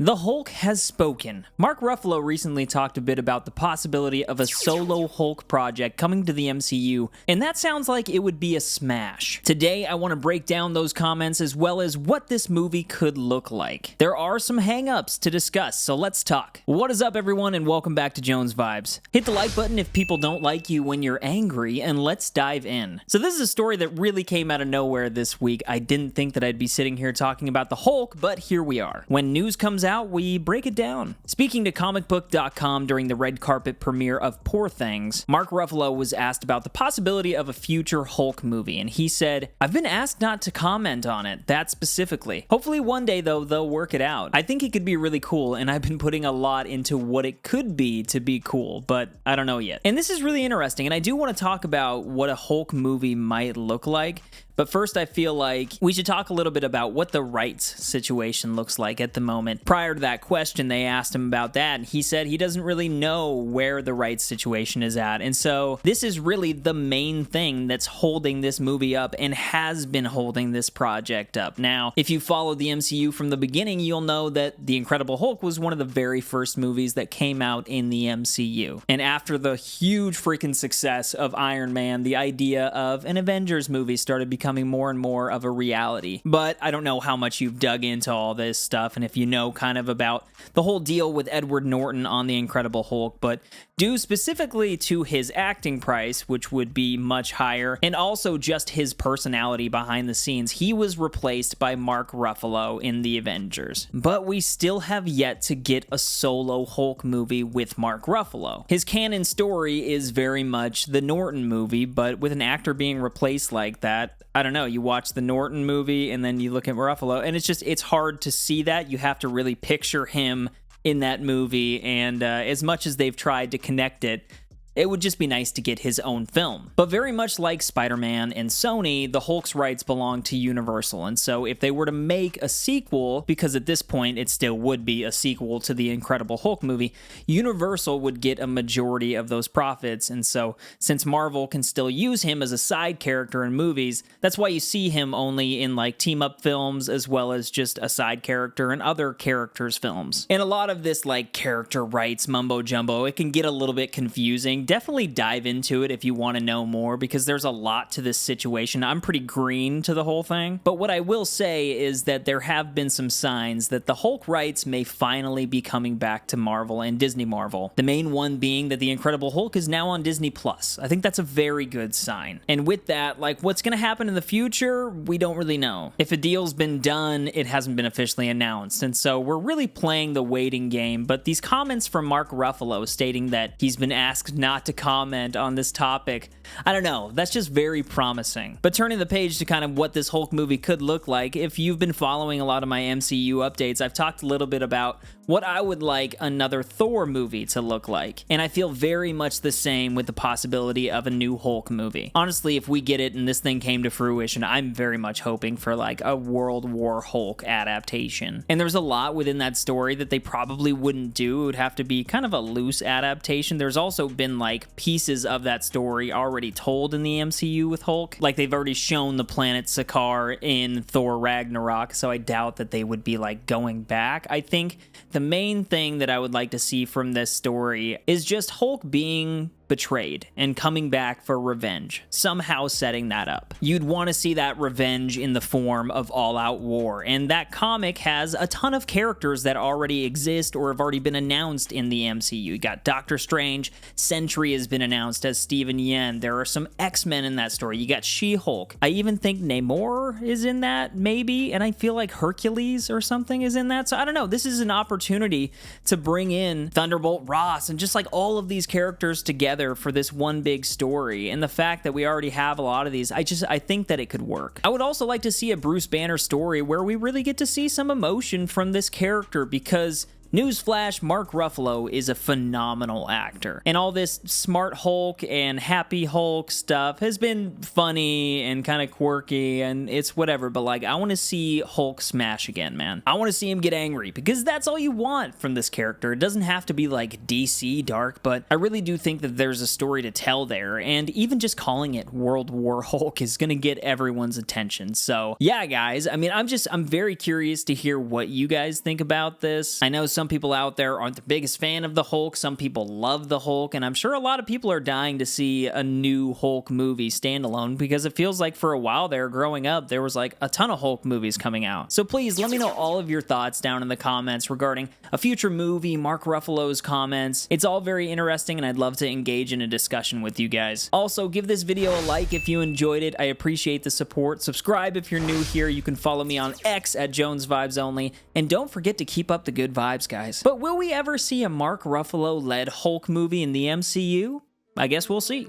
The Hulk has spoken. Mark Ruffalo recently talked a bit about the possibility of a solo Hulk project coming to the MCU, and that sounds like it would be a smash. Today, I want to break down those comments as well as what this movie could look like. There are some hang-ups to discuss, so let's talk. What is up, everyone, and welcome back to Jones Vibes. Hit the like button if people don't like you when you're angry, and let's dive in. So this is a story that really came out of nowhere this week. I didn't think that I'd be sitting here talking about the Hulk, but here we are. When news comes out, we break it down. Speaking to comicbook.com during the red carpet premiere of Poor Things, Mark Ruffalo was asked about the possibility of a future Hulk movie, and he said, "I've been asked not to comment on it, that specifically. Hopefully one day, though, they'll work it out. I think it could be really cool, and I've been putting a lot into what it could be to be cool, but I don't know yet." And this is really interesting, and I do want to talk about what a Hulk movie might look like. But first, I feel like we should talk a little bit about what the rights situation looks like at the moment. Prior to that question, they asked him about that, and he said he doesn't really know where the rights situation is at. And so this is really the main thing that's holding this movie up and has been holding this project up. Now, if you follow the MCU from the beginning, you'll know that The Incredible Hulk was one of the very first movies that came out in the MCU. And after the huge freaking success of Iron Man, the idea of an Avengers movie started becoming more and more of a reality. But I don't know how much you've dug into all this stuff and if you know kind of about the whole deal with Edward Norton on The Incredible Hulk, but due specifically to his acting price, which would be much higher, and also just his personality behind the scenes, he was replaced by Mark Ruffalo in The Avengers. But we still have yet to get a solo Hulk movie with Mark Ruffalo. His canon story is very much the Norton movie, but with an actor being replaced like that, I don't know, you watch the Norton movie and then you look at Ruffalo, and it's hard to see that. You have to really picture him in that movie, and as much as they've tried to connect it, it would just be nice to get his own film. But very much like Spider-Man and Sony, the Hulk's rights belong to Universal, and so if they were to make a sequel, because at this point it still would be a sequel to the Incredible Hulk movie, Universal would get a majority of those profits, and so since Marvel can still use him as a side character in movies, that's why you see him only in like team-up films as well as just a side character in other characters' films. And a lot of this like character rights mumbo-jumbo, it can get a little bit confusing. Definitely dive into it if you want to know more, because there's a lot to this situation. I'm pretty green to the whole thing, but what I will say is that there have been some signs that the Hulk rights may finally be coming back to Marvel and Disney Marvel. The main one being that The Incredible Hulk is now on Disney Plus. I think that's a very good sign. And with that, like, what's going to happen in the future, we don't really know. If a deal's been done, it hasn't been officially announced, and so we're really playing the waiting game. But these comments from Mark Ruffalo stating that he's been asked not to comment on this topic, I don't know, that's just very promising. But turning the page to kind of what this Hulk movie could look like, if you've been following a lot of my MCU updates, I've talked a little bit about what I would like another Thor movie to look like. And I feel very much the same with the possibility of a new Hulk movie. Honestly, if we get it and this thing came to fruition, I'm very much hoping for like a World War Hulk adaptation. And there's a lot within that story that they probably wouldn't do. It would have to be kind of a loose adaptation. There's also been like pieces of that story already told in the MCU with Hulk. Like they've already shown the planet Sakaar in Thor Ragnarok, so I doubt that they would be like going back. I think the main thing that I would like to see from this story is just Hulk being betrayed and coming back for revenge, somehow setting that up. You'd want to see that revenge in the form of all-out war, and that comic has a ton of characters that already exist or have already been announced in the MCU. You got Doctor Strange, Sentry has been announced as Steven Yeun, there are some X-Men in that story, you got She-Hulk, I even think Namor is in that, maybe, and I feel like Hercules or something is in that, so I don't know, this is an opportunity to bring in Thunderbolt Ross and just like all of these characters together for this one big story. And the fact that we already have a lot of these, I think that it could work. I would also like to see a Bruce Banner story where we really get to see some emotion from this character, because Newsflash, Mark Ruffalo is a phenomenal actor, and all this smart Hulk and happy Hulk stuff has been funny and kind of quirky, and it's whatever, but like, I want to see Hulk smash again, man. I want to see him get angry, because that's all you want from this character. It doesn't have to be like DC dark, but I really do think that there's a story to tell there, and even just calling it World War Hulk is gonna get everyone's attention. So yeah, guys, I mean, I'm very curious to hear what you guys think about this. I know some people out there aren't the biggest fan of the Hulk, some people love the Hulk, and I'm sure a lot of people are dying to see a new Hulk movie standalone, because it feels like for a while there, growing up, there was like a ton of Hulk movies coming out. So please let me know all of your thoughts down in the comments regarding a future movie, Mark Ruffalo's comments. It's all very interesting, and I'd love to engage in a discussion with you guys. Also, give this video a like if you enjoyed it. I appreciate the support. Subscribe if you're new here. You can follow me on X at JonesVibesOnly, and don't forget to keep up the good vibes, guys. But will we ever see a Mark Ruffalo-led Hulk movie in the MCU? I guess we'll see.